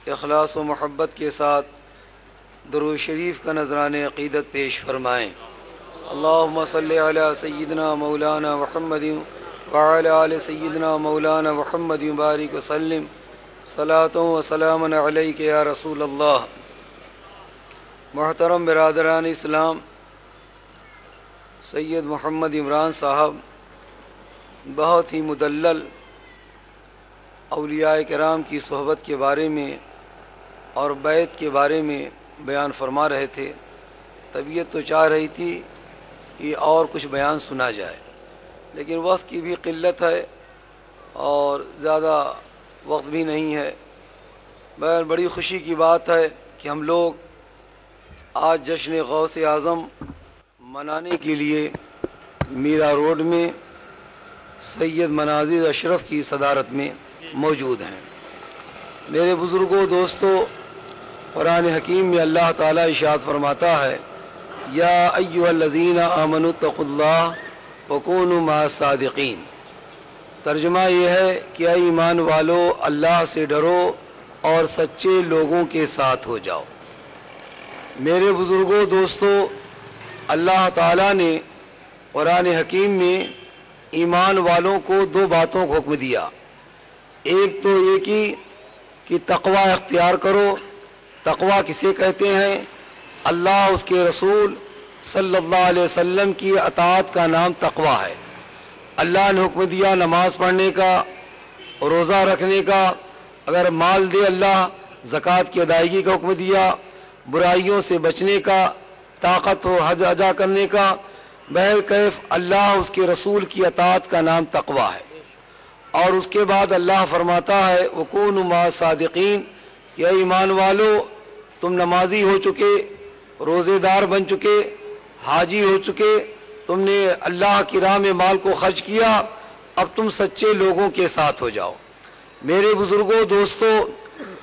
اخلاص و محبت کے ساتھ درود شریف کا نذران عقیدت پیش فرمائیں۔ اللہم صلی علی سیدنا مولانا محمد وعلی آل سیدنا مولانا محمد بارک وسلم صلاۃ و سلام علیک یا رسول اللہ۔ محترم برادران اسلام، سید محمد عمران صاحب بہت ہی مدلل اولیاء کرام کی صحبت کے بارے میں اور بیعت کے بارے میں بیان فرما رہے تھے۔ طبیعت تو چاہ رہی تھی کہ اور کچھ بیان سنا جائے، لیکن وقت کی بھی قلت ہے اور زیادہ وقت بھی نہیں ہے۔ بڑی خوشی کی بات ہے کہ ہم لوگ آج جشن غوث اعظم منانے کے لیے میرا روڈ میں سید مناظر اشرف کی صدارت میں موجود ہیں۔ میرے بزرگوں، دوستو، قرآن حکیم میں اللہ تعالیٰ ارشاد فرماتا ہے، یا ایھا الذین آمنوا اتقوا اللہ وکونوا مع الصادقین۔ ترجمہ یہ ہے کہ اے ایمان والو، اللہ سے ڈرو اور سچے لوگوں کے ساتھ ہو جاؤ۔ میرے بزرگوں، دوستو، اللہ تعالیٰ نے قرآن حکیم میں ایمان والوں کو دو باتوں کو حکم دیا۔ ایک تو یہ کہ تقوی اختیار کرو۔ تقوی کسے کہتے ہیں؟ اللہ، اس کے رسول صلی اللہ علیہ وسلم کی اطاعت کا نام تقوی ہے۔ اللہ نے حکم دیا نماز پڑھنے کا، روزہ رکھنے کا، اگر مال دے اللہ زکوٰۃ کی ادائیگی کا حکم دیا، برائیوں سے بچنے کا، طاقت ہو حج ادا کرنے کا۔ بہرکیف اللہ، اس کے رسول کی اطاعت کا نام تقوی ہے۔ اور اس کے بعد اللہ فرماتا ہے، وَكُونُوا مَعَ الصَّادِقِينَ، کہ اے ایمان والو، تم نمازی ہو چکے، روزے دار بن چکے، حاجی ہو چکے، تم نے اللہ کی راہ میں مال کو خرچ کیا، اب تم سچے لوگوں کے ساتھ ہو جاؤ۔ میرے بزرگوں، دوستو،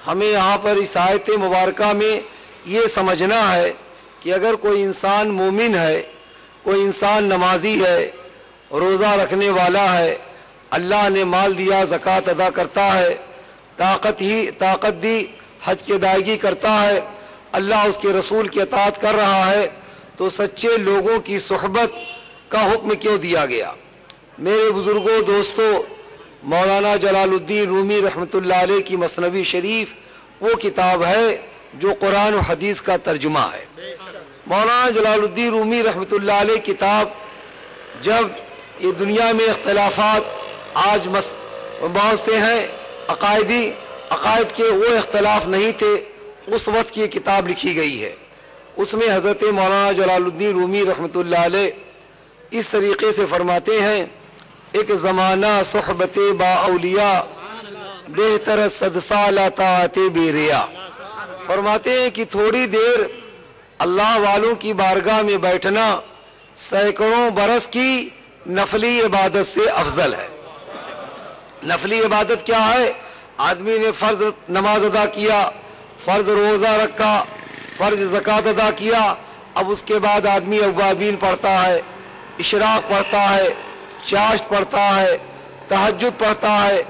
ہمیں یہاں پر اس آیت مبارکہ میں یہ سمجھنا ہے کہ اگر کوئی انسان مومن ہے، کوئی انسان نمازی ہے، روزہ رکھنے والا ہے، اللہ نے مال دیا زکوٰۃ ادا کرتا ہے، طاقت دی حج کی ادائیگی کرتا ہے، اللہ اس کے رسول کی اطاعت کر رہا ہے، تو سچے لوگوں کی صحبت کا حکم کیوں دیا گیا؟ میرے بزرگوں، دوستو، مولانا جلال الدین رومی رحمۃ اللہ علیہ کی مثنوی شریف وہ کتاب ہے جو قرآن و حدیث کا ترجمہ ہے۔ مولانا جلال الدین رومی رحمۃ اللہ علیہ کتاب، جب یہ دنیا میں اختلافات آج بہت سے ہیں، عقائد کے وہ اختلاف نہیں تھے، اس وقت کی یہ کتاب لکھی گئی ہے۔ اس میں حضرت مولانا جلال الدین رومی رحمۃ اللہ علیہ اس طریقے سے فرماتے ہیں، ایک زمانہ صحبت با اولیاء بہتر صد سال طاعت بے ریا۔ فرماتے ہیں کہ تھوڑی دیر اللہ والوں کی بارگاہ میں بیٹھنا سینکڑوں برس کی نفلی عبادت سے افضل ہے۔ نفلی عبادت کیا ہے؟ آدمی نے فرض نماز ادا کیا، فرض روزہ رکھا، فرض زکوٰۃ ادا کیا، اب اس کے بعد آدمی اوابین پڑھتا ہے، اشراق پڑھتا ہے، چاشت پڑھتا ہے، تہجد پڑھتا ہے،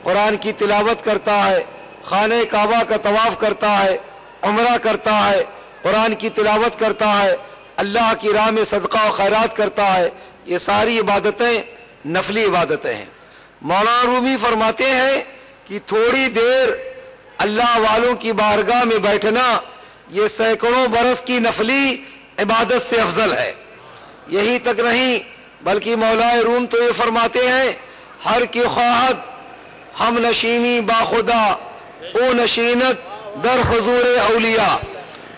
قرآن کی تلاوت کرتا ہے، خانہ کعبہ کا طواف کرتا ہے، عمرہ کرتا ہے، قرآن کی تلاوت کرتا ہے، اللہ کی راہ میں صدقہ و خیرات کرتا ہے۔ یہ ساری عبادتیں نفلی عبادتیں ہیں۔ مولانا رومی فرماتے ہیں کہ تھوڑی دیر اللہ والوں کی بارگاہ میں بیٹھنا یہ سینکڑوں برس کی نفلی عبادت سے افضل ہے۔ یہی تک نہیں بلکہ مولا روم تو یہ فرماتے ہیں، ہر کی خواہد ہم نشینی باخدا او نشینت در حضور اولیاء۔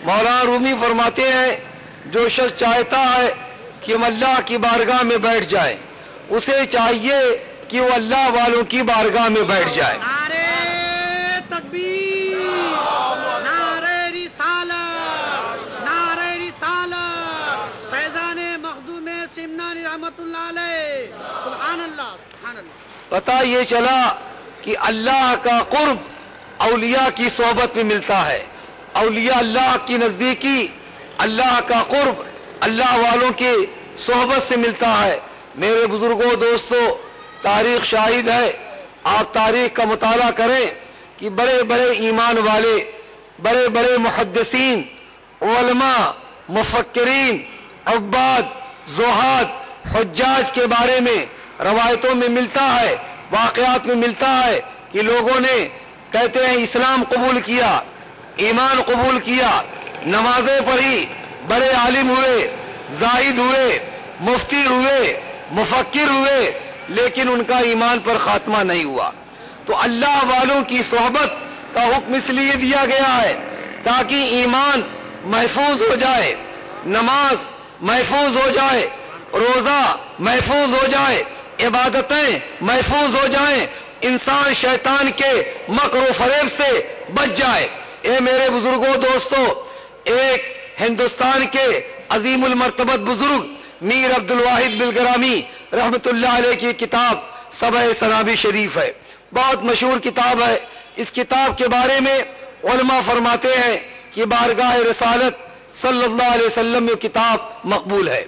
مولانا رومی فرماتے ہیں، جو شخص چاہتا ہے کہ ہم اللہ کی بارگاہ میں بیٹھ جائیں، اسے چاہیے کہ وہ اللہ والوں کی بارگاہ میں بیٹھ جائے۔ نعرہ تکبیر، نعرہ رسالت، نعرہ رسالت، فیضان مخدوم سمنانی رحمت اللہ علیہ، سبحان اللہ، سبحان اللہ۔ پتہ یہ چلا کہ اللہ کا قرب اولیاء کی صحبت میں ملتا ہے۔ اولیاء اللہ کی نزدیکی، اللہ کا قرب اللہ والوں کی صحبت سے ملتا ہے۔ میرے بزرگوں، دوستو، تاریخ شاہد ہے، آپ تاریخ کا مطالعہ کریں کہ کہ بڑے بڑے ایمان والے، بڑے بڑے محدثین، علماء، مفکرین، عباد، زہاد، حجاج کے بارے میں روایتوں میں ملتا ہے، واقعات میں ملتا ہے کہ لوگوں نے کہتے ہیں اسلام قبول کیا، ایمان قبول کیا، نمازیں پڑھی، بڑے عالم ہوئے، زاہد ہوئے، مفتی ہوئے، مفکر ہوئے، لیکن ان کا ایمان پر خاتمہ نہیں ہوا۔ تو اللہ والوں کی صحبت کا حکم اس لیے دیا گیا ہے تاکہ ایمان محفوظ ہو جائے، نماز محفوظ ہو جائے، روزہ محفوظ ہو جائے، عبادتیں محفوظ ہو جائیں، انسان شیطان کے مکر و فریب سے بچ جائے۔ اے میرے بزرگوں، دوستو، ایک ہندوستان کے عظیم المرتبت بزرگ میر عبد الواحد بلگرامی رحمت اللہ علیہ کی کتاب سبع سنابی شریف ہے، بہت مشہور کتاب ہے۔ اس کتاب کے بارے میں علماء فرماتے ہیں کہ بارگاہ رسالت صلی اللہ علیہ وسلم میں کتاب مقبول ہے۔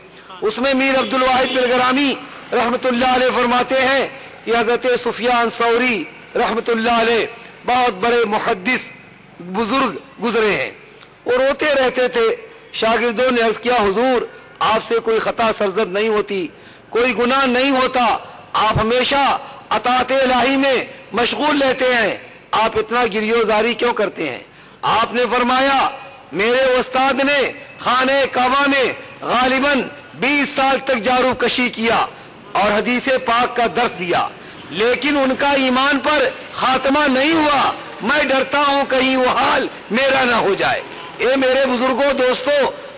اس میں میر عبد الواحد بلگرامی رحمت اللہ علیہ فرماتے ہیں کہ حضرت سفیان ثوری رحمت اللہ علیہ بہت بڑے محدث بزرگ گزرے ہیں، وہ روتے رہتے تھے۔ شاگردوں نے عرض کیا، حضور آپ سے کوئی خطا سرزد نہیں ہوتی، کوئی گناہ نہیں ہوتا، آپ ہمیشہ اطاعت الہی میں مشغول رہتے ہیں، آپ اتنا گریو زاری کیوں کرتے ہیں؟ آپ نے فرمایا، میرے استاد نے خانہ کعبہ میں غالباً 20 سال تک جارو کشی کیا اور حدیث پاک کا درس دیا، لیکن ان کا ایمان پر خاتمہ نہیں ہوا، میں ڈرتا ہوں کہیں وہ حال میرا نہ ہو جائے۔ اے میرے بزرگوں، دوستو،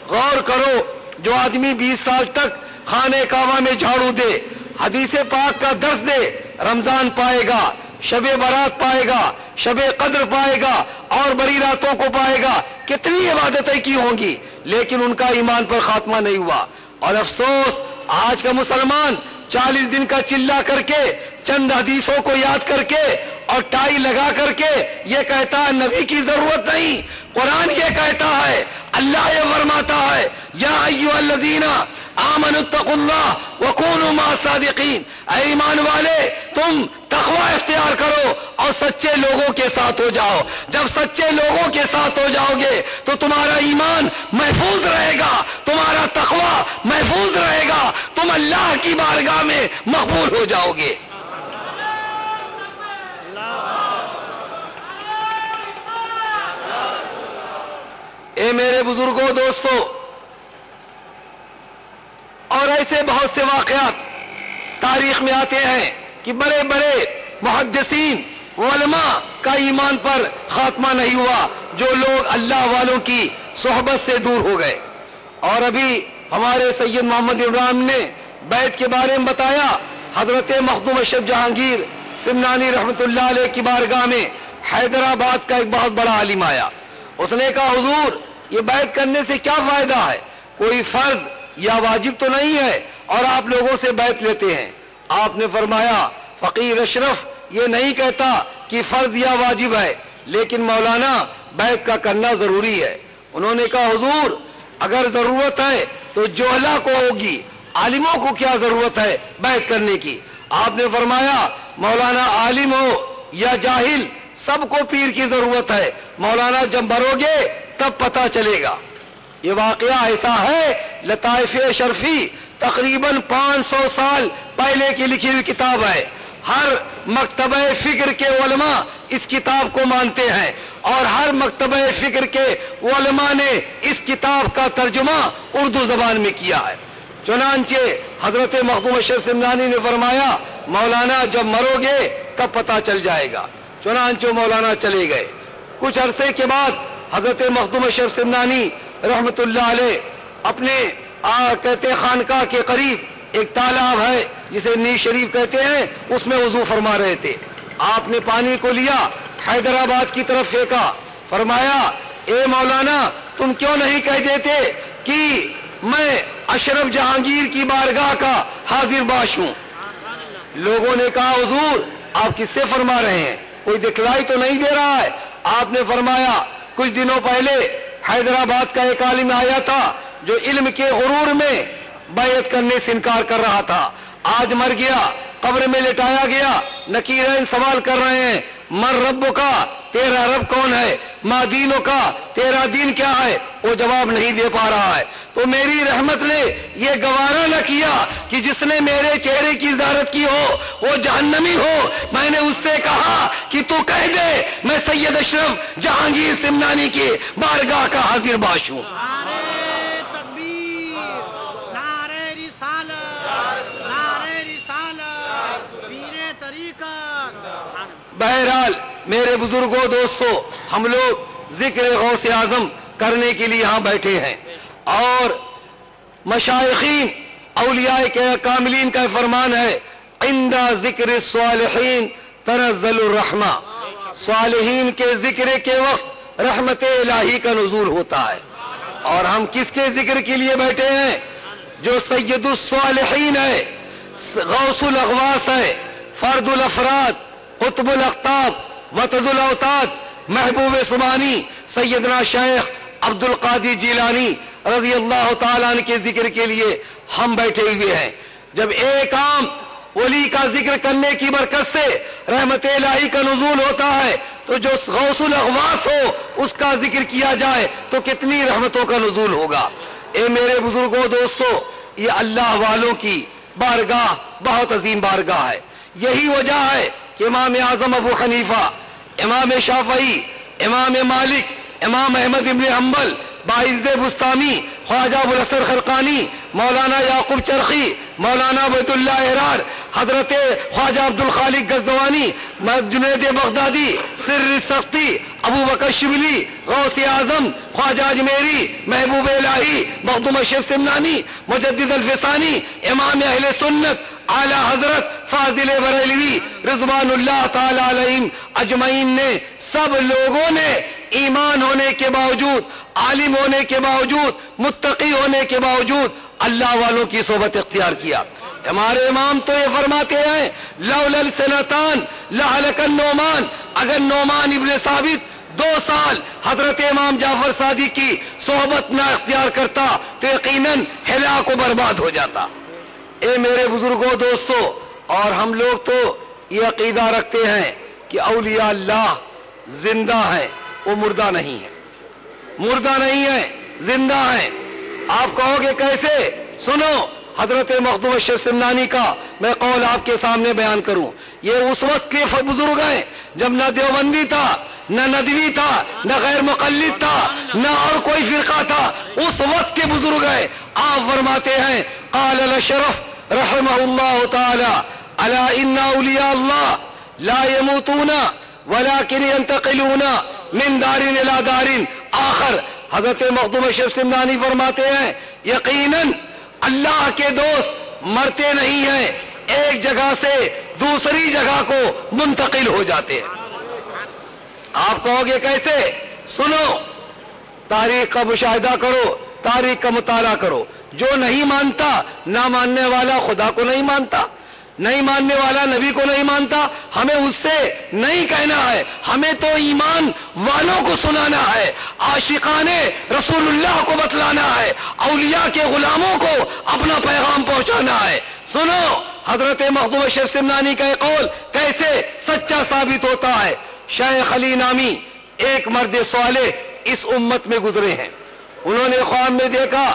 غور کرو، جو آدمی 20 سال تک خانہ کعبہ میں جھاڑو دے، حدیث پاک کا درس دے، رمضان پائے گا، شب برات پائے گا، شب قدر پائے گا اور بڑی راتوں کو پائے گا، کتنی عبادتیں کی ہوں گی، لیکن ان کا ایمان پر خاتمہ نہیں ہوا۔ اور افسوس، آج کا مسلمان 40 دن کا چلا کر کے، چند حدیثوں کو یاد کر کے اور ٹائی لگا کر کے یہ کہتا ہے نبی کی ضرورت نہیں، قرآن یہ کہتا ہے، اللہ یہ فرماتا ہے، یا ایھا الذین آمنوا اتقوا اللہ وکونوا مع الصادقین، اے ایمان والے تم تقوی اختیار کرو اور سچے لوگوں کے ساتھ ہو جاؤ۔ جب سچے لوگوں کے ساتھ ہو جاؤ گے تو تمہارا ایمان محفوظ رہے گا، تمہارا تقوی محفوظ رہے گا، تم اللہ کی بارگاہ میں مقبول ہو جاؤ گے۔ اے میرے بزرگوں، دوستو، اور ایسے بہت سے واقعات تاریخ میں آتے ہیں کہ بڑے بڑے محدثین علماء کا ایمان پر خاتمہ نہیں ہوا، جو لوگ اللہ والوں کی صحبت سے دور ہو گئے۔ اور ابھی ہمارے سید محمد عمران نے بیعت کے بارے میں بتایا، حضرت مخدوم اشرف جہانگیر سمنانی رحمت اللہ علیہ کی بارگاہ میں حیدرآباد کا ایک بہت بڑا عالم آیا۔ اس نے کہا، حضور یہ بیعت کرنے سے کیا فائدہ ہے؟ کوئی فرض یا واجب تو نہیں ہے اور آپ لوگوں سے بیعت لیتے ہیں۔ آپ نے فرمایا، فقیر اشرف یہ نہیں کہتا کہ فرض یا واجب ہے، لیکن مولانا بیعت کا کرنا ضروری ہے۔ انہوں نے کہا، حضور اگر ضرورت ہے تو جوہلا کو ہوگی، عالموں کو کیا ضرورت ہے بیعت کرنے کی؟ آپ نے فرمایا، مولانا عالم ہو یا جاہل سب کو پیر کی ضرورت ہے، مولانا جب مرو گے تب پتہ چلے گا۔ یہ واقعہ ایسا ہے، لطائف شرفی تقریباً 500 سال پہلے کی لکھی ہوئی کتاب ہے۔ ہر مکتبہ فکر کے علماء اس کتاب کو مانتے ہیں اور ہر مکتبہ فکر کے علماء نے اس کتاب کا ترجمہ اردو زبان میں کیا ہے۔ چنانچہ حضرت مخدوم اشرف سمنانی نے فرمایا، مولانا جب مرو گے تب پتہ چل جائے گا۔ چنانچہ مولانا چلے گئے۔ کچھ عرصے کے بعد حضرت مخدوم اشرف سمنانی رحمت اللہ علیہ اپنے کہتے خانقاہ کے قریب ایک تالاب ہے جسے نیز شریف کہتے ہیں، اس میں وضو فرما رہے تھے۔ آپ نے پانی کو لیا، حیدرآباد کی طرف پھینکا، فرمایا، اے مولانا تم کیوں نہیں کہہ دیتے کہ میں اشرف جہانگیر کی بارگاہ کا حاضر باش ہوں؟ لوگوں نے کہا، حضور آپ کس سے فرما رہے ہیں؟ کوئی دکھلائی تو نہیں دے رہا ہے۔ آپ نے فرمایا، کچھ دنوں پہلے حیدرآباد کا ایک عالم آیا تھا جو علم کے غرور میں بیعت کرنے سے انکار کر رہا تھا، آج مر گیا، قبر میں لٹایا گیا، نکیرین سوال کر رہے ہیں، من رب کا، تیرا رب کون ہے، ما دینوں کا، تیرا دین کیا ہے، وہ جواب نہیں دے پا رہا ہے۔ تو میری رحمت نے یہ گوارا نہ کیا کہ جس نے میرے چہرے کی زیارت کی ہو وہ جہنمی ہو۔ میں نے اس سے کہا کہ تو کہہ دے میں سید اشرف جہانگیر سمنانی کی بارگاہ کا حاضر باش ہوں۔ نعرہ تکبیر، نعرہ رسالت، نعرہ رسالت، پیر طریقت۔ بہرحال میرے بزرگوں دوستوں، ہم لوگ ذکر غوث اعظم کرنے کے لیے یہاں بیٹھے ہیں، اور مشائخین اولیاء کے کاملین کا فرمان ہے عند ذکر الصالحین تنزل الرحمہ، صالحین کے ذکر کے وقت رحمت الہی کا نزول ہوتا ہے۔ اور ہم کس کے ذکر کے لیے بیٹھے ہیں؟ جو سید الصالحین ہے، غوث الاغواث ہے، فرد الافراد، قطب الاقطاب، وتد الاوتاد، محبوب سبحانی سیدنا شیخ عبد القادر جیلانی رضی اللہ تعالیٰ عنہ کے ذکر کے لیے ہم بیٹھے ہوئے ہیں۔ جب ایک عام ولی کا ذکر کرنے کی برکت سے رحمت الہی کا نزول ہوتا ہے تو جو غوث الاغواث ہو اس کا ذکر کیا جائے تو کتنی رحمتوں کا نزول ہوگا۔ اے میرے بزرگوں دوستو، یہ اللہ والوں کی بارگاہ بہت عظیم بارگاہ ہے۔ یہی وجہ ہے کہ امام اعظم ابو حنیفہ، امام شافعی، امام مالک، امام احمد ابن حنبل، باعزد بستامی، خواجہ ابوالحسن خرقانی، مولانا یعقوب چرخی، مولانا بیت اللہ احرار، حضرت خواجہ عبد الخالق غزنوانی، جنید بغدادی، سر سختی، ابو بکر شبلی، غوث اعظم، خواجہ اجمیری، محبوب الہی، مخدوم اشرف سمنانی، مجدد الفسانی، امام اہل سنت اعلی حضرت فاضل بریلوی رضوان اللہ تعالی علیہم اجمعین نے، سب لوگوں نے ایمان ہونے کے باوجود، عالم ہونے کے باوجود، متقی ہونے کے باوجود اللہ والوں کی صحبت اختیار کیا۔ ہمارے امام تو یہ فرماتے ہیں لولا السنتان لہلک النعمان، اگر نعمان ابن ثابت 2 سال حضرت امام جعفر صادق کی صحبت نہ اختیار کرتا تو یقیناً ہلاک و برباد ہو جاتا۔ اے میرے بزرگوں دوستو، اور ہم لوگ تو یہ عقیدہ رکھتے ہیں کہ اولیاء اللہ زندہ ہیں، وہ مردہ نہیں ہے، مردہ نہیں ہے، زندہ ہیں۔ آپ کہو گے کیسے؟ سنو، حضرت مخدوم اشرف سمنانی کا میں قول آپ کے سامنے بیان کروں۔ یہ اس وقت کے بزرگ ہیں جب نہ دیوبندی تھا، نہ ندوی تھا، نہ غیر مقلد تھا، نہ اور کوئی فرقہ تھا، اس وقت کے بزرگ ہیں۔ آپ فرماتے ہیں قال الاشرف رحمہ اللہ تعالی الا ان اولیاء اللہ لا يموتون ولكن ينتقلون من دار الى دار آخر۔ حضرت مخدوم اشرف سمنانی فرماتے ہیں یقیناً اللہ کے دوست مرتے نہیں ہیں، ایک جگہ سے دوسری جگہ کو منتقل ہو جاتے ہیں۔ آپ کہو گے کیسے؟ سنو، تاریخ کا مشاہدہ کرو، تاریخ کا مطالعہ کرو۔ جو نہیں مانتا، نہ ماننے والا خدا کو نہیں مانتا، نہیں ماننے والا نبی کو نہیں مانتا۔ ہمیں اس سے نہیں کہنا ہے، ہمیں تو ایمان والوں کو سنانا ہے، عاشقان رسول اللہ کو بتلانا ہے، اولیاء کے غلاموں کو اپنا پیغام پہنچانا ہے۔ سنو، حضرت مخدوم اشرف سمنانی کا قول کیسے سچا ثابت ہوتا ہے۔ شیخ علی نامی ایک مرد صالح اس امت میں گزرے ہیں، انہوں نے خواب میں دیکھا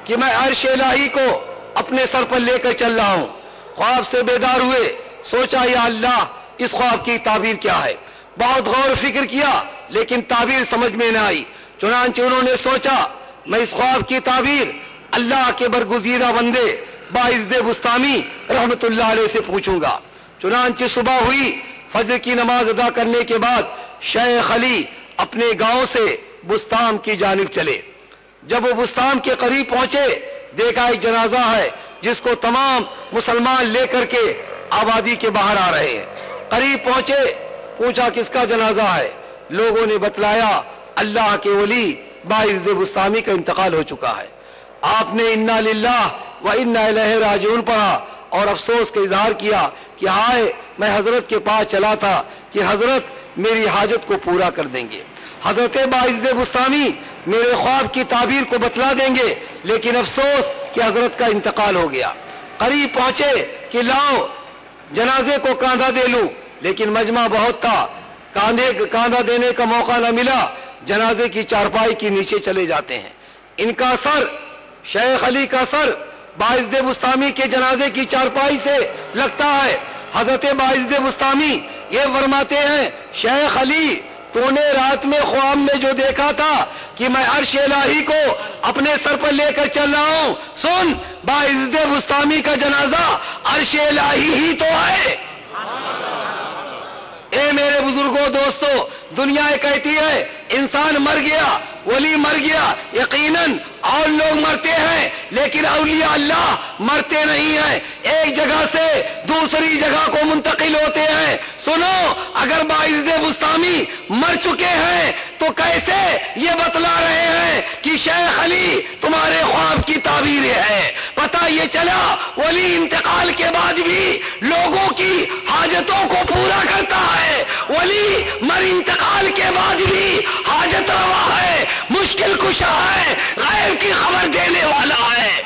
کہ میں عرش الہی کو اپنے سر پر لے کر چل رہا ہوں۔ خواب سے بیدار ہوئے، سوچا یا اللہ اس خواب کی تعبیر کیا ہے۔ بہت غور و فکر کیا لیکن تعبیر سمجھ میں نہ آئی، چنانچہ انہوں نے سوچا میں اس خواب کی تعبیر اللہ کے برگزیدہ بندے باعزد بستامی رحمت اللہ علیہ سے پوچھوں گا۔ چنانچہ صبح ہوئی، فجر کی نماز ادا کرنے کے بعد شیخ علی اپنے گاؤں سے بستان کی جانب چلے۔ جب وہ بستان کے قریب پہنچے، دیکھا ایک جنازہ ہے جس کو تمام مسلمان لے کر کے آبادی کے باہر آ رہے ہیں۔ قریب پہنچے، پوچھا کس کا جنازہ ہے؟ لوگوں نے بتلایا اللہ کے ولی باعزد بستامی کا انتقال ہو چکا ہے۔ آپ نے انا للہ و انا الیہ راجعون پڑھا اور افسوس کا اظہار کیا کہ ہائے میں حضرت کے پاس چلا تھا کہ حضرت میری حاجت کو پورا کر دیں گے، حضرت باعزد بستامی میرے خواب کی تعبیر کو بتلا دیں گے، لیکن افسوس کہ حضرت کا انتقال ہو گیا۔ قریب پہنچے کہ لاؤ جنازے کو کاندھا دے لوں، لیکن مجمع بہت تھا، کاندھا دینے کا موقع نہ ملا، جنازے کی چارپائی کے نیچے چلے جاتے ہیں۔ ان کا سر، شیخ علی کا سر باعزد بستامی کے جنازے کی چارپائی سے لگتا ہے۔ حضرت باعزد بستامی یہ فرماتے ہیں، شیخ علی تو نے رات میں خواب میں جو دیکھا تھا کہ میں عرش الہی کو اپنے سر پر لے کر چل رہا ہوں، سن باعزد بستامی کا جنازہ عرش الہی ہی تو ہے۔ اے میرے بزرگوں دوستو، دنیا کہتی ہے انسان مر گیا، ولی مر گیا، یقیناً اور لوگ مرتے ہیں، لیکن اولیاء اللہ مرتے نہیں ہیں، ایک جگہ سے دوسری جگہ کو منتقل ہوتے ہیں۔ سنو، اگر باعزد بستامی مر چکے ہیں تو کیسے یہ بتلا رہے ہیں کہ شیخ علی تمہارے خواب کی تعبیر ہے؟ پتہ یہ چلا ولی انتقال کے بعد بھی لوگوں کی حاجتوں کو پورا کرتا ہے، ولی مر انتقال کے بعد بھی حاجت روا ہے، مشکل کشا ہے، غیب کی خبر دینے والا ہے۔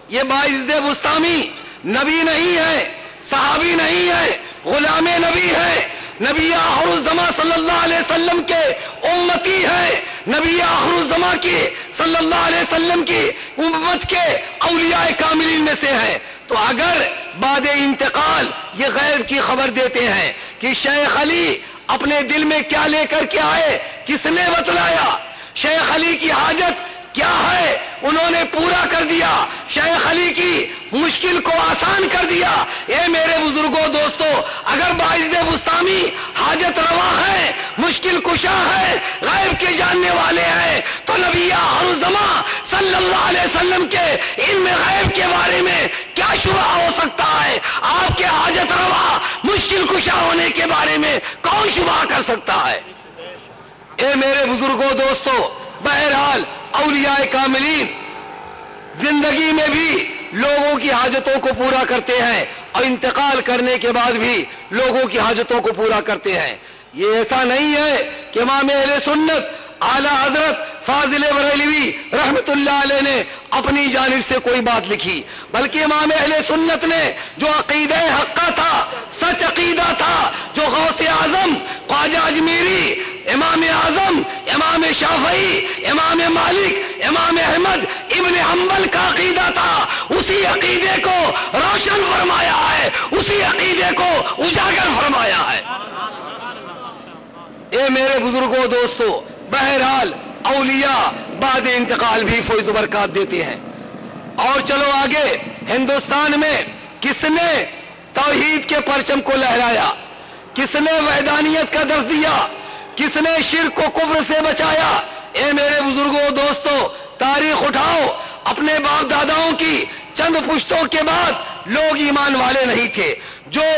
یہ باعزد بستامی نبی نہیں ہے، صحابی نہیں ہے، غلام نبی ہے، نبی آخر الزمان صلی اللہ علیہ وسلم کے امتی ہے، نبی آخر الزمان کی صلی اللہ علیہ وسلم کی امت کے اولیاء کاملین میں سے ہے۔ تو اگر بعد انتقال یہ غیب کی خبر دیتے ہیں کہ شیخ علی اپنے دل میں کیا لے کر کے آئے، کس نے بتلایا؟ شیخ علی کی حاجت کیا ہے انہوں نے پورا کر دیا، شیخ علی کی مشکل کو آسان کر دیا۔ اے میرے بزرگوں دوستو، اگر باعزد بستامی حاجت روا ہے، مشکل کشا ہے، غیب کے جاننے والے ہیں، تو نبی آخر الزمان صلی اللہ علیہ وسلم کے علم غیب کے بارے میں کیا شبہ ہو سکتا ہے؟ آپ کے حاجت روا مشکل کشا ہونے کے بارے میں کون شبہ کر سکتا ہے؟ اے میرے بزرگوں دوستو، بہرحال اولیاء کاملین زندگی میں بھی لوگوں کی حاجتوں کو پورا کرتے ہیں اور انتقال کرنے کے بعد بھی لوگوں کی حاجتوں کو پورا کرتے ہیں۔ یہ ایسا نہیں ہے کہ امام اہل سنت اعلی حضرت فاضل بریلوی رحمت اللہ علیہ نے اپنی جانب سے کوئی بات لکھی، بلکہ امام اہل سنت نے جو عقیدہ حقہ تھا، سچ عقیدہ تھا، جو غوث اعظم خواجہ اجمیری، امام اعظم، امام شافعی، امام مالک، امام احمد ابن حنبل کا عقیدہ تھا، اسی عقیدے کو روشن فرمایا ہے، اسی عقیدے کو اجاگر فرمایا ہے۔ اے میرے بزرگوں دوستو، بہرحال اولیاء بعد انتقال بھی فیض و برکات دیتے ہیں۔ اور چلو آگے، ہندوستان میں کس نے توحید کے پرچم کو لہرایا؟ کس نے وحدانیت کا درس دیا؟ کس نے شرک کو کفر سے بچایا؟ اے میرے بزرگوں دوستو، تاریخ اٹھاؤ، اپنے باپ داداؤں کی چند پشتوں کے بعد لوگ ایمان والے نہیں تھے۔ جو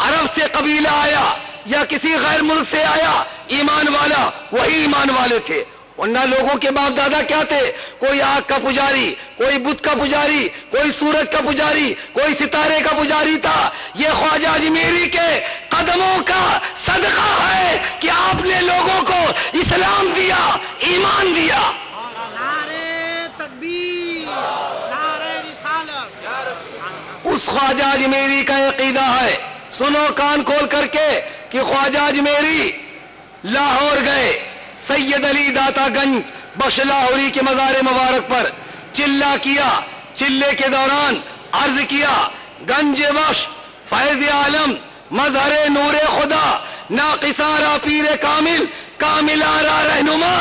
عرب سے قبیلہ آیا یا کسی غیر ملک سے آیا ایمان والا، وہی ایمان والے تھے، ورنہ لوگوں کے باپ دادا کیا تھے؟ کوئی آگ کا پجاری، کوئی بت کا پجاری، کوئی سورج کا پجاری، کوئی ستارے کا پجاری تھا۔ یہ خواجہ اجمیری کے قدموں کا صدقہ ہے کہ آپ نے لوگوں کو اسلام دیا، ایمان دیا۔ نعرے تکبیر، نعرے رسالت۔ اس خواجہ اجمیری کا عقیدہ ہے، سنو کان کھول کر کے، کہ خواجہ اجمیری لاہور گئے، سید علی داتا گنج بخش لاہوری کے مزار مبارک پر چلہ کیا، چلے کے دوران عرض کیا، گنج بخش فیض عالم مظہر نور خدا ناقصارا پیر کامل کامل آرا رہنما۔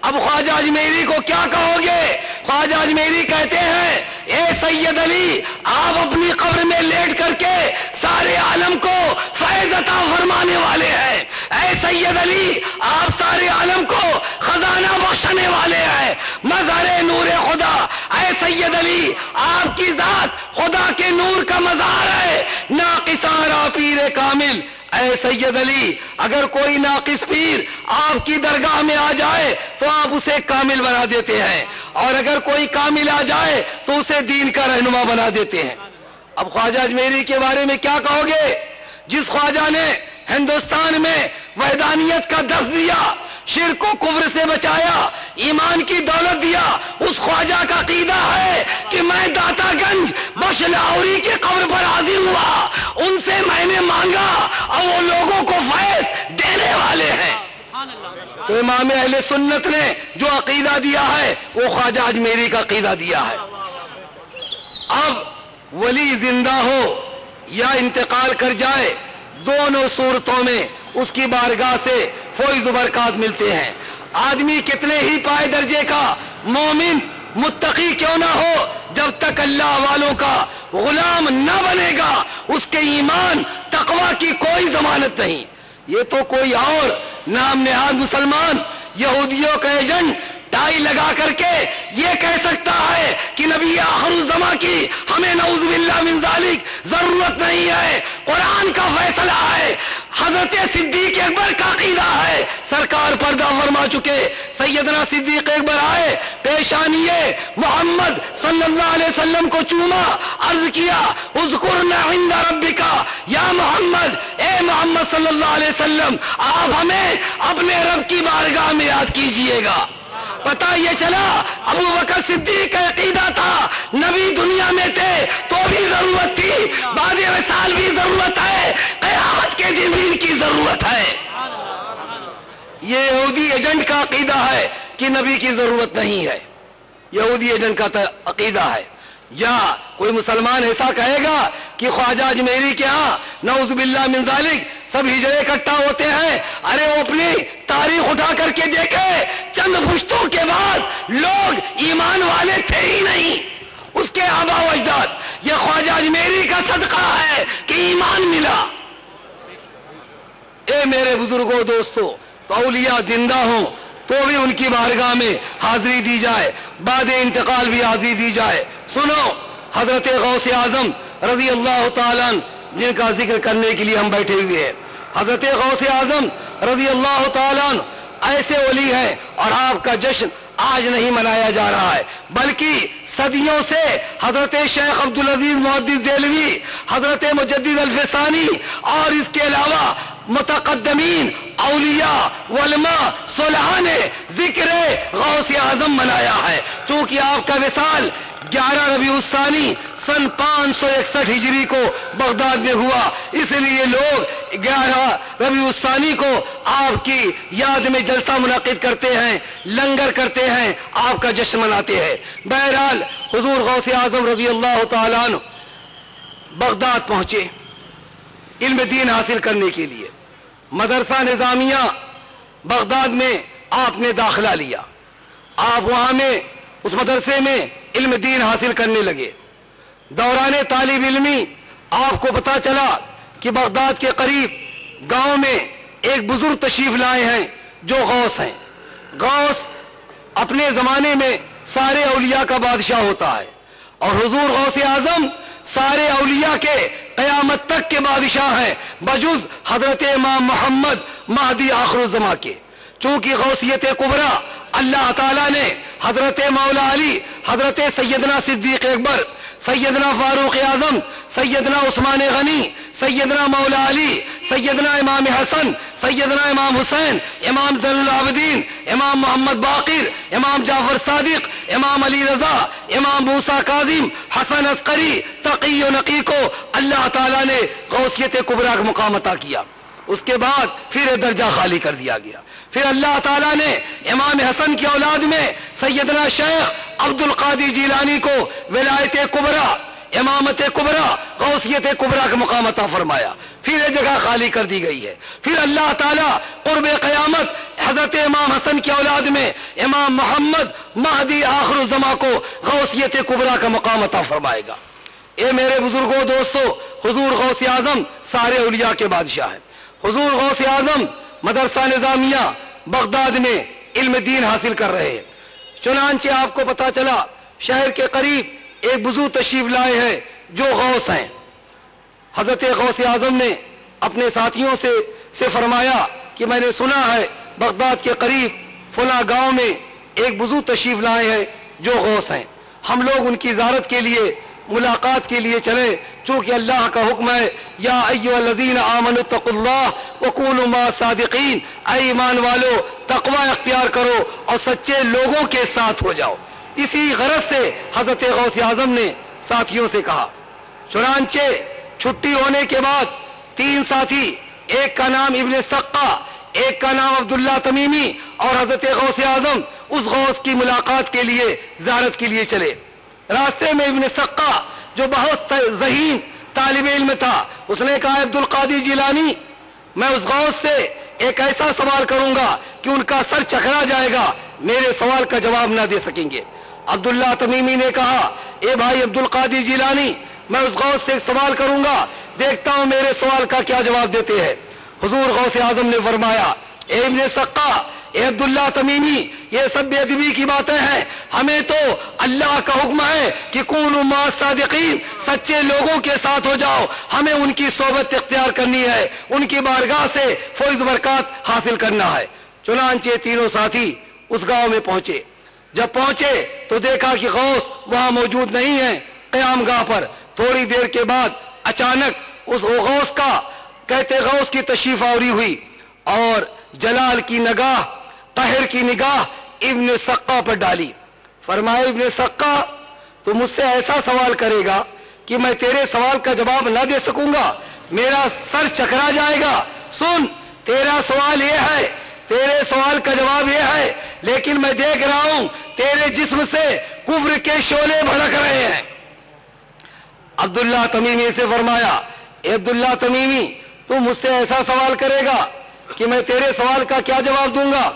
اب خواجہ اجمیری کو کیا کہو گے؟ خواجہ اجمیری کہتے ہیں، اے سید علی، آپ اپنی قبر میں لیٹ کر کے سارے عالم کو فیض عطا فرمانے والے ہیں۔ اے سید علی، آپ سارے عالم کو خزانہ بخشنے والے ہیں، مظہر نور خدا۔ اے سید علی، آپ کی ذات خدا کے نور کا مظہر ہے، ناقصارا پیر کامل۔ اے سید علی، اگر کوئی ناقص پیر آپ کی درگاہ میں آ جائے تو آپ اسے کامل بنا دیتے ہیں، اور اگر کوئی کامل آ جائے تو اسے دین کا رہنما بنا دیتے ہیں۔ اب خواجہ اجمیری کے بارے میں کیا کہو گے؟ جس خواجہ نے ہندوستان میں وحدانیت کا درس دیا، شرک کو کفر سے بچایا، ایمان کی دولت دیا، اس خواجہ کا عقیدہ ہے کہ میں داتا گنج بخش لاہوری کی قبر پر حاضر ہوا، ان سے میں نے مانگا اور وہ لوگوں کو فیض دینے والے ہیں۔ تو امام اہل سنت نے جو عقیدہ دیا ہے وہ خواجہ اجمیری کا عقیدہ دیا ہے۔ اب ولی زندہ ہو یا انتقال کر جائے، دونوں صورتوں میں اس کی بارگاہ سے فیض و برکات ملتے ہیں۔ آدمی کتنے ہی پائے درجے کا مومن متقی کیوں نہ ہو، جب تک اللہ والوں کا غلام نہ بنے گا اس کے ایمان تقوی کی کوئی ضمانت نہیں۔ یہ تو کوئی اور نام نہاد مسلمان یہودیوں کا ایجنٹ ٹائی لگا کر کے یہ کہہ سکتا ہے کہ نبی آخر الزمان کی ہمیں نعوذ باللہ من ذالک ضرورت نہیں ہے، قرآن کا فیصلہ ہے، حضرت صدیق اکبر کا عقیدہ ہے۔ سرکار پردہ فرما چکے، سیدنا صدیق اکبر آئے، پیشانی محمد صلی اللہ علیہ وسلم کو چوما، عرض کیا اذکرنا عند ربک یا محمد، اے محمد صلی اللہ علیہ وسلم آپ ہمیں اپنے رب کی بارگاہ میں یاد کیجئے گا۔ پتہ یہ چلا ابو بکر صدیق کا عقیدہ تھا نبی دنیا میں تھے تو بھی ضرورت تھی، بعد وصال بھی ضرورت ہے، قیامت کے دن بھی ان کی ضرورت ہے۔ یہ یہودی ایجنٹ کا عقیدہ ہے کہ نبی کی ضرورت نہیں ہے، یہودی ایجنٹ کا عقیدہ ہے۔ یا کوئی مسلمان ایسا کہے گا کہ خواجہ اجمیری کے ہاں نعوذ باللہ من ذالک سب ہجڑے اکٹھا ہوتے ہیں، ارے وہ اپنی تاریخ اٹھا کر کے دیکھے، چند پشتوں کے بعد لوگ ایمان والے تھے ہی نہیں، اس کے آبا و اجداد۔ یہ خواجہ اجمیری کا صدقہ ہے کہ ایمان ملا۔ اے میرے بزرگوں دوستو، تو اولیاء زندہ ہوں تو بھی ان کی بارگاہ میں حاضری دی جائے، بعد انتقال بھی حاضری دی جائے۔ سنو حضرت غوث اعظم رضی اللہ تعالیٰ جن کا ذکر کرنے کے لیے ہم بیٹھے ہوئے ہیں، حضرت غوث اعظم رضی اللہ تعالیٰ ایسے ولی ہیں، اور آپ کا جشن آج نہیں منایا جا رہا ہے بلکہ صدیوں سے حضرت شیخ عبدالعزیز محدث دہلوی، حضرت مجدد الفسانی اور اس کے علاوہ متقدمین اولیاء علماء صلحاء نے ذکر غوث اعظم منایا ہے۔ چونکہ آپ کا وصال 11 ربیع الثانی سن 561 ہجری کو بغداد میں ہوا، اس لیے لوگ 11 ربیع الثانی کو آپ کی یاد میں جلسہ منعقد کرتے ہیں، لنگر کرتے ہیں، آپ کا جشن مناتے ہیں۔ بہرحال حضور غوث اعظم رضی اللہ تعالیٰ عنہ بغداد پہنچے علم دین حاصل کرنے کے لیے۔ مدرسہ نظامیہ بغداد میں آپ نے داخلہ لیا، آپ وہاں میں اس مدرسے میں علم دین حاصل کرنے لگے۔ دوران طالب علمی آپ کو پتا چلا کہ بغداد کے قریب گاؤں میں ایک بزرگ تشریف لائے ہیں جو غوث ہیں۔ غوث اپنے زمانے میں سارے اولیاء کا بادشاہ ہوتا ہے، اور حضور غوث اعظم سارے اولیاء کے قیامت تک کے بادشاہ ہیں بجز حضرت امام محمد مہدی آخر الزمان کے۔ چونکہ غوثیت کبریٰ اللہ تعالیٰ نے حضرت مولا علی، حضرت سیدنا صدیق اکبر، سیدنا فاروق اعظم، سیدنا عثمان غنی، سیدنا مولا علی، سیدنا امام حسن، سیدنا امام حسین، امام زین العابدین، امام محمد باقر، امام جعفر صادق، امام علی رضا، امام موسیٰ کاظم، حسن عسقری، تقی و نقی کو اللہ تعالیٰ نے غوثیت کبریٰ کا مقام عطا کیا۔ اس کے بعد پھر درجہ خالی کر دیا گیا۔ پھر اللہ تعالیٰ نے امام حسن کی اولاد میں سیدنا شیخ عبد القادر جیلانی کو ولایت کبریٰ، امامت کبریٰ، غوثیت کبریٰ کا مقام عطا فرمایا۔ پھر یہ جگہ خالی کر دی گئی ہے۔ پھر اللہ تعالیٰ قرب قیامت حضرت امام حسن کی اولاد میں امام محمد مہدی آخر الزمان کو غوثیت کبریٰ کا مقام عطا فرمائے گا۔ اے میرے بزرگوں دوستو، حضور غوث اعظم سارے اولیاء کے بادشاہ ہیں۔ حضور غوث اعظم مدرسہ نظامیہ بغداد میں علم دین حاصل کر رہے ہیں۔ چنانچہ آپ کو پتا چلا شہر کے قریب ایک بزرگ تشریف لائے ہیں جو غوث ہیں۔ حضرت غوث اعظم نے اپنے ساتھیوں سے فرمایا کہ میں نے سنا ہے بغداد کے قریب فلاں گاؤں میں ایک بزرگ تشریف لائے ہیں جو غوث ہیں، ہم لوگ ان کی زیارت کے لیے ملاقات کے لیے چلے، چونکہ اللہ کا حکم ہے یا ایھا الذین آمنوا اتقوا اللہ وکونوا مع الصادقین، اے ایمان والو تقوی اختیار کرو اور سچے لوگوں کے ساتھ ہو جاؤ۔ اسی غرض سے حضرت غوث اعظم نے ساتھیوں سے کہا۔ چنانچہ چھٹی ہونے کے بعد 3 ساتھی، ایک کا نام ابن سقا، ایک کا نام عبداللہ تمیمی، اور حضرت غوث اعظم اس غوث کی ملاقات کے لیے زیارت کے لیے چلے۔ راستے میں ابن سقا جو بہت ذہین طالب علم تھا، اس نے کہا عبد القادر جیلانی، میں اس غوث سے ایک ایسا سوال کروں گا کہ ان کا سر چکرا جائے گا، میرے سوال کا جواب نہ دے سکیں گے۔ عبداللہ تمیمی نے کہا اے بھائی عبد القادر جیلانی، میں اس غوث سے ایک سوال کروں گا، دیکھتا ہوں میرے سوال کا کیا جواب دیتے ہیں۔ حضور غوث اعظم نے فرمایا اے ابن سقا، اے عبداللہ تمیمی، یہ سب بے ادبی کی باتیں ہیں، ہمیں تو اللہ کا حکم ہے کہ کونوا مع الصادقین، سچے لوگوں کے ساتھ ہو جاؤ، ہمیں ان کی صحبت اختیار کرنی ہے، ان کی بارگاہ سے فیض برکات حاصل کرنا ہے۔ چنانچہ تینوں ساتھی اس گاؤں میں پہنچے۔ جب پہنچے تو دیکھا کہ غوث وہاں موجود نہیں ہے قیام گاہ پر۔ تھوڑی دیر کے بعد اچانک اس غوث کا کہتے غوث کی تشریف آوری ہوئی اور جلال کی نگاہ، قہر کی نگاہ ابن سقا پر ڈالی۔ فرمایا ابن سقا، تو مجھ سے ایسا سوال کرے گا کہ میں تیرے سوال کا جواب نہ دے سکوں گا، میرا سر چکرا جائے گا۔ سن، تیرا سوال یہ ہے، تیرے سوال کا جواب یہ ہے، لیکن میں دیکھ رہا ہوں تیرے جسم سے کفر کے شعلے بھڑک رہے ہیں۔ عبداللہ تمیمی سے فرمایا اے عبداللہ تمیمی، تو مجھ سے ایسا سوال کرے گا کہ میں تیرے سوال کا کیا جواب دوں گا؟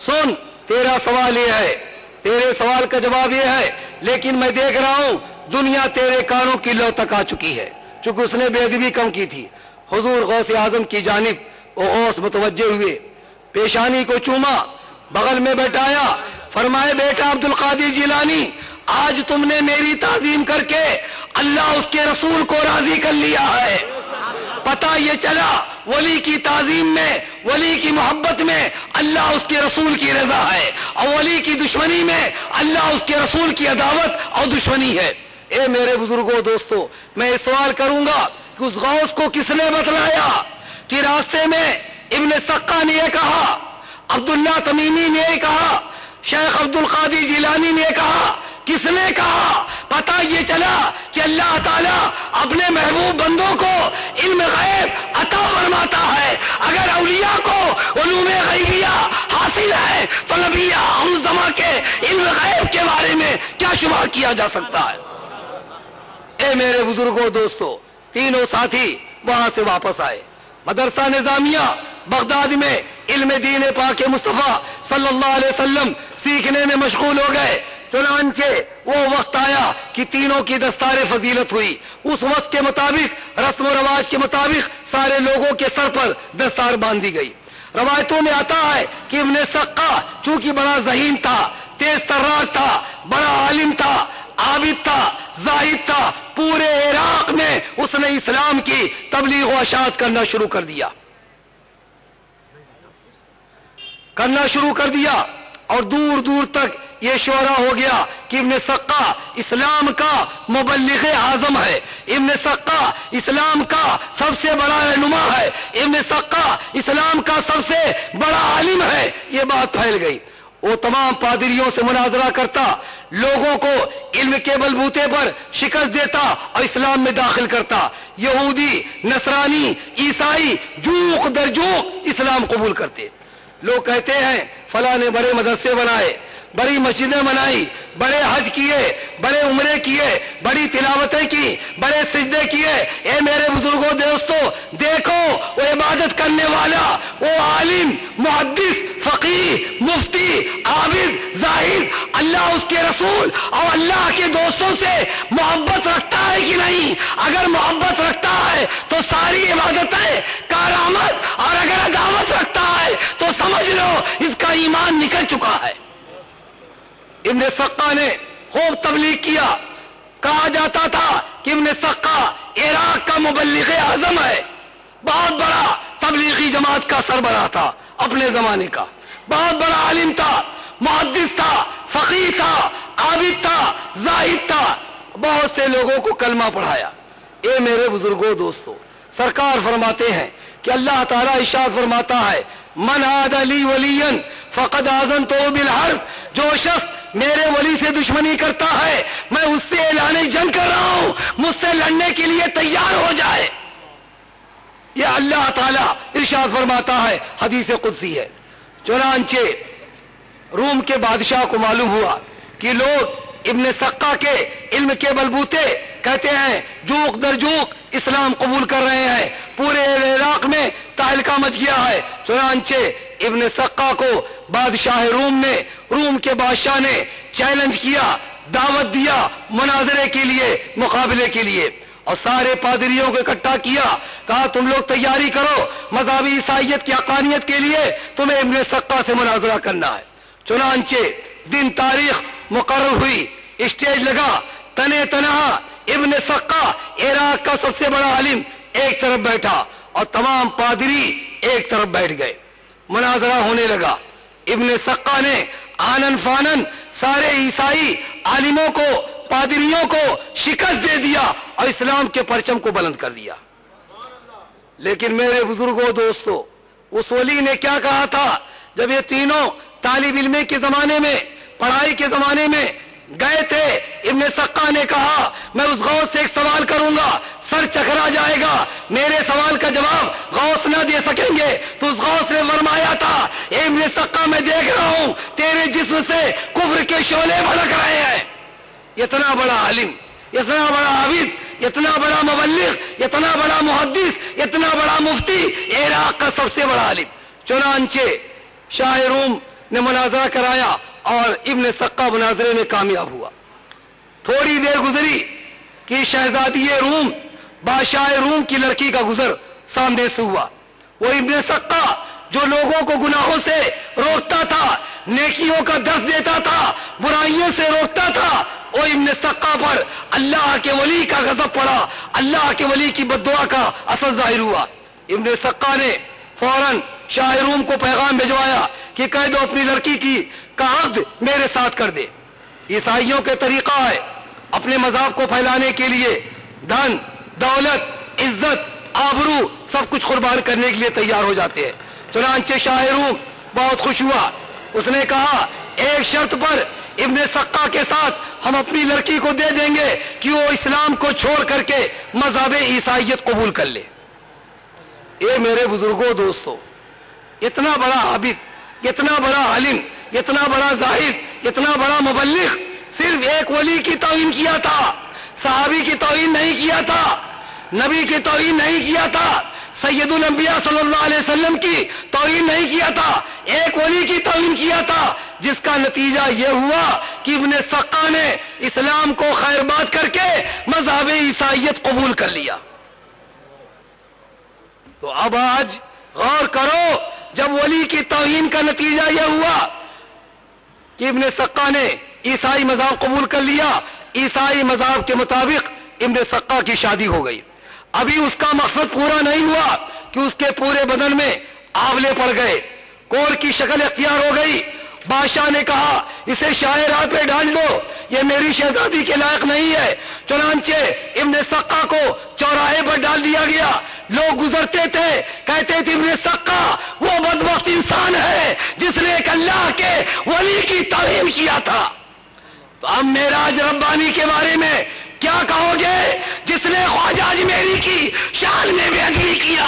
سن، تیرا سوال یہ ہے، تیرے سوال کا جواب یہ ہے، لیکن میں دیکھ رہا ہوں دنیا تیرے کانوں کی لو تک آ چکی ہے، چونکہ اس نے بے ادبی کم کی تھی۔ حضور غوث اعظم کی جانب وہ غوث متوجہ ہوئے، پیشانی کو چوما، بغل میں بیٹھایا، فرمائے بیٹا عبد القادر جیلانی، آج تم نے میری تعظیم کر کے اللہ اس کے رسول کو راضی کر لیا ہے۔ پتہ یہ چلا ولی کی تعظیم میں، ولی کی محبت میں اللہ اس کے رسول کی رضا ہے، اور ولی کی دشمنی میں اللہ اس کے رسول کی عداوت اور دشمنی ہے۔ اے میرے بزرگوں دوستو، میں یہ سوال کروں گا کہ اس غوث کو کس نے بتلایا کہ راستے میں ابن سقا نے یہ کہا، عبداللہ تمیمی نے یہ کہا، شیخ عبد القادر جیلانی نے کہا، کس نے کہا؟ پتہ یہ چلا کہ اللہ تعالیٰ اپنے محبوب بندوں کو علم غیب عطا فرماتا ہے۔ اگر اولیاء کو علوم غیبیہ حاصل ہے تو نبی آخر الزماں کے علم غیب کے بارے میں کیا شبہ کیا جا سکتا ہے؟ اے میرے بزرگوں دوستو، تینوں ساتھی وہاں سے واپس آئے، مدرسہ نظامیہ بغداد میں علم دین پاک مصطفیٰ صلی اللہ علیہ وسلم سیکھنے میں مشغول ہو گئے۔ چنانچہ وہ وقت آیا کہ تینوں کی دستار فضیلت ہوئی۔ اس وقت کے مطابق، رسم و رواج کے مطابق سارے لوگوں کے سر پر دستار باندھی گئی۔ روایتوں میں آتا ہے کہ ابن سقا چونکہ بڑا ذہین تھا، تیز ترار تھا، بڑا عالم تھا، عابد تھا، زاہد تھا، پورے عراق میں اس نے اسلام کی تبلیغ و اشاعت کرنا شروع کر دیا اور دور دور تک یہ شعرا ہو گیا کہ ابن سقا اسلام کا مبلغ اعظم ہے، ابن سقا اسلام کا سب سے بڑا رہنما ہے، ابن سقا اسلام کا سب سے بڑا عالم ہے۔ یہ بات پھیل گئی۔ وہ تمام پادریوں سے مناظرہ کرتا، لوگوں کو علم کے بلبوتے پر شکست دیتا اور اسلام میں داخل کرتا۔ یہودی، نصرانی، عیسائی جوق در جوق اسلام قبول کرتے۔ لوگ کہتے ہیں فلاں نے بڑے مدرسے بنائے، بڑی مسجدیں بنائی، بڑے حج کیے، بڑے عمرے کیے، بڑی تلاوتیں کی، بڑے سجدے کیے۔ اے میرے بزرگوں دوستو، دیکھو وہ عبادت کرنے والا، وہ عالم، محدث، فقیہ، مفتی، عابد، زاہد، اللہ اس کے رسول اور اللہ کے دوستوں سے محبت رکھتا ہے کہ نہیں؟ اگر محبت رکھتا ہے تو ساری عبادتیں کارآمد، اور اگر عداوت رکھتا ہے تو سمجھ لو اس کا ایمان نکل چکا ہے۔ ابن سقا نے خوب تبلیغ کیا، کہا جاتا تھا کہ ابن سقا عراق کا مبلغ اعظم ہے، بہت بڑا تبلیغی جماعت کا سربراہ تھا، اپنے زمانے کا بہت بڑا عالم تھا، محدث تھا، فقیہ تھا، عابد تھا، زاہد تھا۔ بہت سے لوگوں کو کلمہ پڑھایا۔ اے میرے بزرگوں دوستو، سرکار فرماتے ہیں کہ اللہ تعالیٰ ارشاد فرماتا ہے من عاد لی ولیا فقد آذنتہ بالحرب، جو شخص میرے ولی سے دشمنی کرتا ہے میں اس سے اعلان جنگ کر رہا ہوں، مجھ سے لڑنے کے لیے تیار ہو جائے۔ یہ اللہ تعالیٰ ارشاد فرماتا ہے، حدیث قدسی ہے۔ چنانچہ روم کے بادشاہ کو معلوم ہوا کہ لوگ ابن سقا کے علم کے بلبوتے کہتے ہیں جوق در جوق اسلام قبول کر رہے ہیں، پورے عراق میں تہلکہ مچ گیا ہے۔ چنانچہ ابن سقا کو بادشاہ روم نے، روم کے بادشاہ نے چیلنج کیا، دعوت دیا مناظرے کے لیے، مقابلے کے لیے، اور سارے پادریوں کو اکٹھا کیا، کہا تم لوگ تیاری کرو، مذہبی عیسائیت کی حقانیت کے لیے تمہیں ابن سقا سے مناظرہ کرنا ہے۔ چنانچہ دن تاریخ مقرر ہوئی، اسٹیج لگا، تنے تنہا ابن سقا عراق کا سب سے بڑا عالم ایک طرف بیٹھا اور تمام پادری ایک طرف بیٹھ گئے۔ مناظرہ ہونے لگا۔ ابن سقا نے آنن فانن سارے عیسائی عالموں کو، پادریوں کو شکست دے دیا اور اسلام کے پرچم کو بلند کر دیا۔ لیکن میرے بزرگوں دوستو، اس ولی نے کیا کہا تھا جب یہ تینوں طالب علم کے زمانے میں، پڑھائی کے زمانے میں گئے تھے؟ ابن سقا نے کہا میں اس غوث سے ایک سوال کروں گا، سر چکرا جائے گا، میرے سوال کا جواب غوث نہ دے سکیں گے۔ تو اس غوث نے فرمایا تھا اے ابن سقا میں دیکھ رہا ہوں تیرے جسم سے کفر کے شعلے بھڑک رہے ہیں۔ اتنا بڑا عالم، اتنا بڑا عابد، اتنا بڑا مبلغ، اتنا بڑا محدث، اتنا بڑا مفتی، عراق کا سب سے بڑا عالم۔ چنانچہ شاہ روم نے مناظرہ کرایا اور ابن سقا مناظرے میں کامیاب ہوا۔ تھوڑی دیر گزری کہ شہزادی روم، بادشاہ روم کی لڑکی کا گزر سامنے سے ہوا۔ وہ ابن سقا جو لوگوں کو گناہوں سے روکتا تھا، نیکیوں کا درس دیتا تھا، برائیوں سے روکتا تھا، وہ ابن سقا پر اللہ کے ولی کا غضب پڑا، اللہ کے ولی کی بددعا کا اثر ظاہر ہوا۔ ابن سقا نے فوراً شاہ روم کو پیغام بھجوایا کہ کہہ دو اپنی لڑکی کی کا عقد میرے ساتھ کر دے۔ عیسائیوں کے طریقہ ہے اپنے مذہب کو پھیلانے کے لیے دھن، دولت، عزت، آبرو سب کچھ قربان کرنے کے لیے تیار ہو جاتے ہیں۔ چنانچہ شاہ روم بہت خوش ہوا، اس نے کہا ایک شرط پر ابن سقا کے ساتھ ہم اپنی لڑکی کو دے دیں گے کہ وہ اسلام کو چھوڑ کر کے مذہب عیسائیت قبول کر لے۔ اے میرے بزرگوں دوستو، اتنا بڑا عابد، اتنا بڑا عالم، اتنا بڑا زاہد، اتنا بڑا مبلغ صرف ایک ولی کی توہین کیا تھا، صحابی کی توہین نہیں کیا تھا، نبی کی توہین نہیں کیا تھا، سید الانبیاء صلی اللہ علیہ وسلم کی توہین نہیں کیا تھا، ایک ولی کی توہین کیا تھا، جس کا نتیجہ یہ ہوا کہ ابن سقا نے اسلام کو خیر بات کر کے مذہب عیسائیت قبول کر لیا۔ تو اب آج غور کرو، جب ولی کی توہین کا نتیجہ یہ ہوا کہ ابن سقا نے عیسائی مذہب قبول کر لیا، عیسائی مذہب کے مطابق ابن سقا کی شادی ہو گئی۔ ابھی اس کا مقصد پورا نہیں ہوا کہ اس کے پورے بدن میں آولے پڑ گئے، کور کی شکل اختیار ہو گئی۔ بادشاہ نے کہا اسے شاہ راہ پہ ڈال دو، یہ میری شہزادی کے لائق نہیں ہے۔ چنانچہ ابن سقا کو چوراہے پر ڈال دیا گیا۔ لوگ گزرتے تھے، کہتے تھے ابن سقا وہ بدبخت انسان ہے جس نے ایک اللہ کے ولی کی توہین کیا تھا۔ تو اب معراج ربانی کے بارے میں کیا کہو گے؟ جس نے خواجہ اجمیری کی شان میں بے ادبی کیا،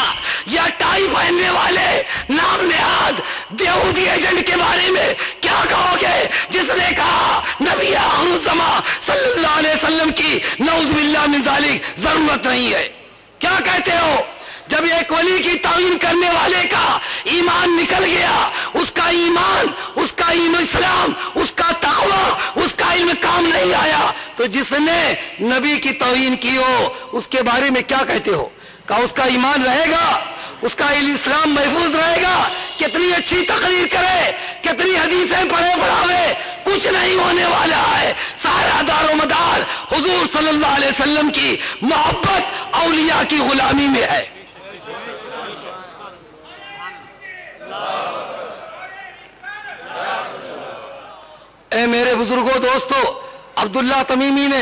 یا ٹائی پہننے والے نام نہاد یہودی ایجنٹ کے بارے میں کیا کہو گے جس نے کہا نبی آخر الزمان صلی اللہ علیہ وسلم کی نعوذ باللہ من ذالک ضرورت نہیں ہے؟ کیا کہتے ہو؟ جب ایک ولی کی توہین کرنے والے کا ایمان نکل گیا، اس کا ایمان، اس کا اسلام، اس کا تقوی، اس کا علم کام نہیں آیا، تو جس نے نبی کی توہین کی ہو اس کے بارے میں کیا کہتے ہو؟ کہا اس کا ایمان رہے گا، اس کا اسلام محفوظ رہے گا، کتنی اچھی تقریر کرے، کتنی حدیثیں پڑھے پڑھاوے، کچھ نہیں ہونے والا ہے۔ سارا دار و مدار حضور صلی اللہ علیہ وسلم کی محبت، اولیاء کی غلامی میں ہے۔ اے میرے بزرگوں دوستو، عبداللہ تمیمی نے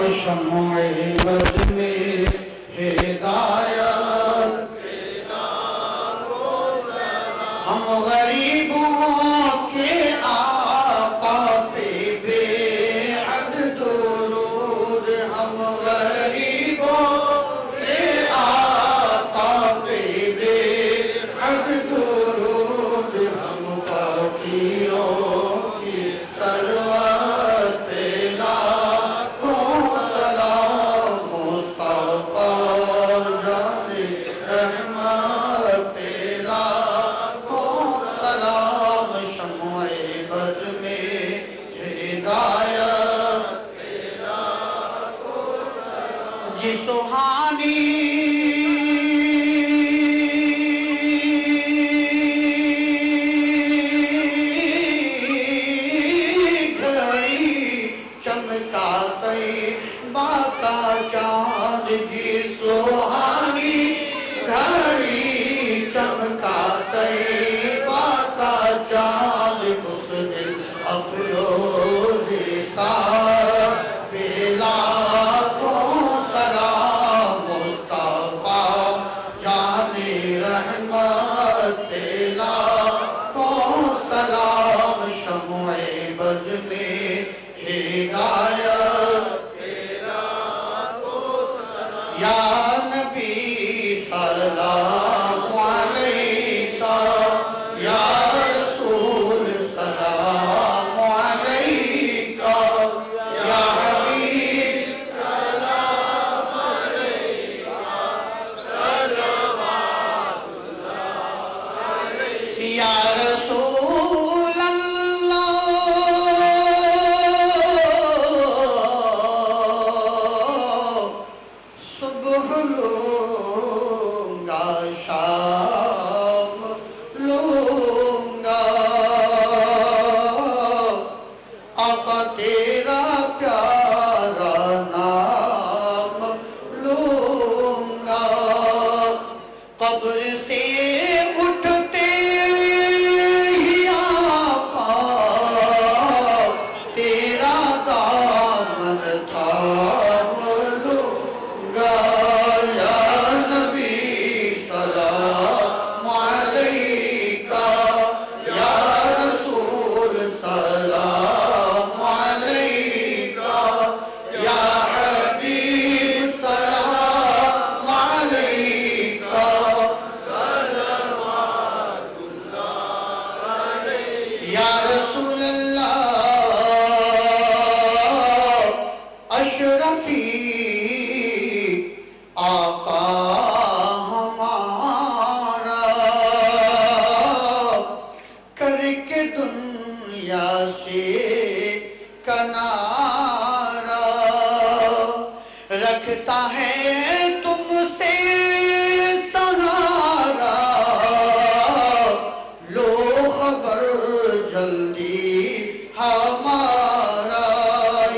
شمع بد میں ہدایت ہم غریبوں کے آقا پہ بے حد درود ہم غریبوں کے آقا پہ بے حد درود ہم فقیروں کی سرورت پہ لاکھوں سلام مصطفیٰ جان رحمت پہ لاکھوں سلام شمع بز میں ہدایت جی سبحانی چمکا طیبہ کا چاند جی سبحانی گھڑی چمکا طیبہ کا چاند اس دل افروز سار پہ لاکھوں سلام مصطفیٰ جان رحمت پہ لاکھوں سلام شمع بز میں ہدایت یا نبی سلام علیکہ یا رسول سلام علیکہ یا حبیب سلام علیکہ صلوات اللہ علیکہ یا رسول اللہ صبح لوں گا شام لوں گا آقا تیرا پیارا نام لوں گا قبر سے اٹھتے ہی آقا تیرا دامن تھام لوں گا یا نبی سلام علیکہ یا رسول سلام علیکہ یا حبیب سلام علیکہ صلوات اللہ علیکہ یا رسول اللہ اشرفی آقا ہمارا کر کے دنیا سے کنارہ رکھتا ہے تم سے سہارا لو خبر جلدی ہمارا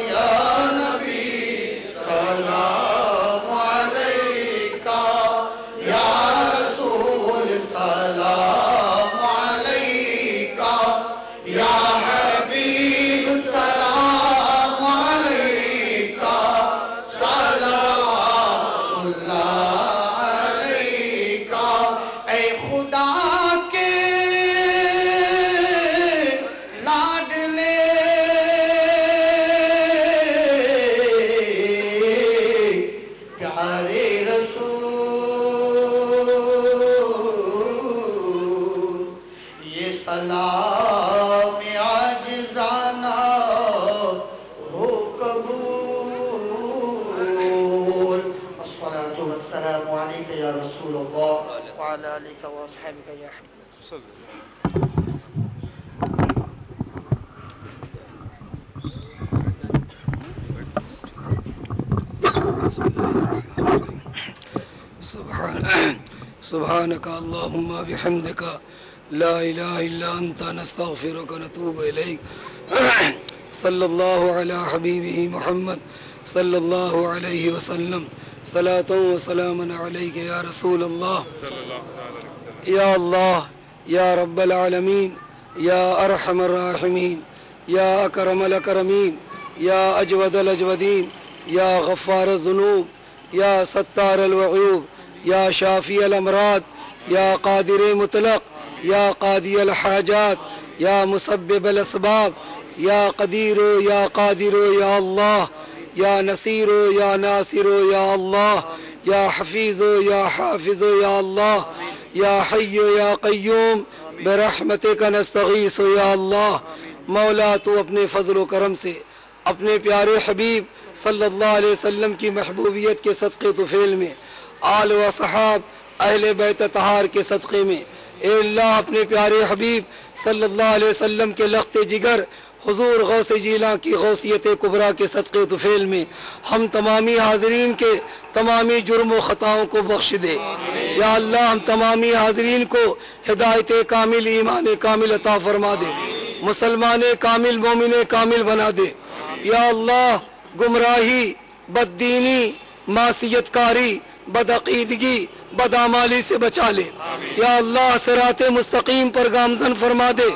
یا نبی سلام علیکہ یا رسول سلام علیکہ یا حبیب سلام علیکہ صلوات اللہ علیکہ اے خدا کے لاڈلے پیارے رسول یہ سلام عاجزانہ ہو قبول الصلاة والسلام علیکہ یا رسول اللہ وعلی آلکہ واصحابکہ یا حبیب سبحانك اللهم بحمدك لا إله إلا أنت نستغفرك ونتوب إليك صلى الله على حبيبه محمد صلى الله عليه وسلم صلاة وسلاما عليك يا رسول الله يا الله يا رب العالمين يا أرحم الراحمين يا أكرم الأكرمين يا أجود الأجودين یا غفار الذنوب یا ستار العیوب یا شافی الامراض یا قادر مطلق یا قاضی الحاجات یا مسبب الاسباب یا قدیر یا قادر یا اللہ یا نصیر یا ناصر یا اللہ یا حفیظ یا حافظ یا اللہ یا حی یا قیوم برحمتک نستغیث یا اللہ۔ مولا تو اپنے فضل و کرم سے اپنے پیارے حبیب صلی اللہ علیہ وسلم کی محبوبیت کے صدقے طفیل میں، آل و صحاب اہل بیت طہار کے صدقے میں، اے اللہ اپنے پیارے حبیب صلی اللہ علیہ وسلم کے لخت جگر حضور غوث جیلاں کی غوثیت کبریٰ کے صدقے طفیل میں ہم تمامی حاضرین کے تمامی جرم و خطاؤں کو بخش دے۔ یا اللہ ہم تمامی حاضرین کو ہدایت کامل، ایمان کامل عطا فرما دے، مسلمان کامل، مومن کامل بنا دے۔ یا اللہ گمراہی، بددینی، معصیت کاری، بدعقیدگی، بدعمالی سے بچا لے۔ یا اللہ صراط مستقیم پر گامزن فرما دے،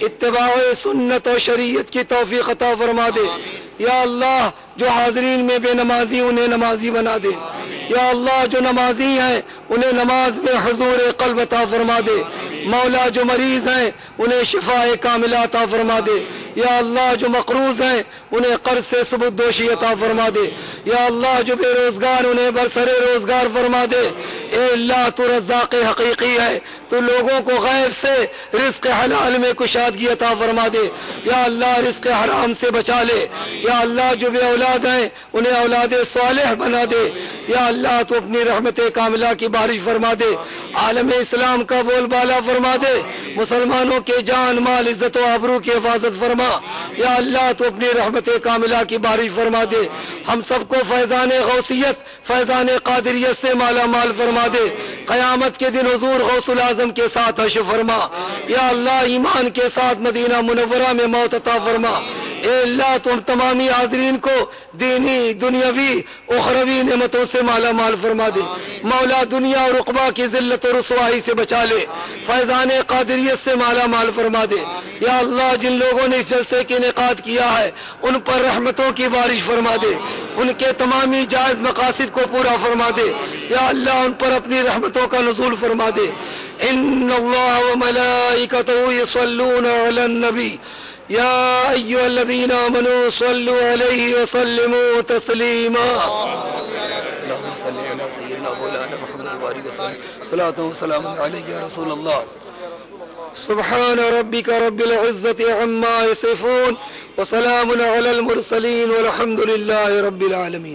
اتباع سنت و شریعت کی توفیق عطا فرما دے۔ یا اللہ جو حاضرین میں بے نمازی انہیں نمازی بنا دے۔ یا اللہ جو نمازی ہیں انہیں نماز میں حضور قلب عطا فرما دے۔ مولا جو مریض ہیں انہیں شفاء کاملہ عطا فرما دے۔ یا اللہ جو مقروض ہیں انہیں قرض سے سبکدوشی عطا فرما دے۔ یا اللہ جو بے روزگار انہیں برسر روزگار فرما دے۔ اے اللہ تو رزاق حقیقی ہے، تو لوگوں کو غیب سے رزق حلال میں کشادگی عطا فرما دے۔ یا اللہ رزق حرام سے بچا لے۔ یا اللہ جو بے اولاد ہیں انہیں اولاد صالح بنا دے۔ یا اللہ تو اپنی رحمت کاملہ کی بارش فرما دے، عالم اسلام کا بول بالا فرما دے، مسلمانوں کے جان مال عزت و آبرو کی حفاظت فرما۔ یا اللہ تو اپنی رحمت کاملہ کی بارش فرما دے، ہم سب کو فیضان غوثیت، فیضان قادریت سے مالا مال فرما دے، قیامت کے دن حضور غوث العظم کے ساتھ حشر فرما۔ یا اللہ ایمان کے ساتھ مدینہ منورہ میں موت عطا فرما۔ اے اللہ تم تمامی حاضرین کو دینی، دنیاوی، اخروی نعمتوں سے مالا مال فرما دے۔ مولا دنیا اور عقبہ کی ذلت و رسوائی سے بچا لے، فیضان قادریت سے مالا مال فرما دے۔ یا اللہ جن لوگوں نے اس جلسے کی انعقاد کیا ہے ان پر رحمتوں کی بارش فرما دے، ان کے تمامی جائز مقاصد کو پورا فرما دے۔ یا اللہ ان پر اپنی رحمتوں کا نزول فرما دے۔ ان اللہ وملائکتہ یصلون علی النبی یا ایھا الذین آمنوا صلوا علیہ وسلموا تسلیما۔ اللہم صلی علی سیدنا مولانا محمد وآلہ وسلم صلاۃ و سلام علیک یا رسول اللہ۔ سبحان ربک رب العزۃ عما یصفون وسلام علی المرسلین والحمد للہ رب العالمین۔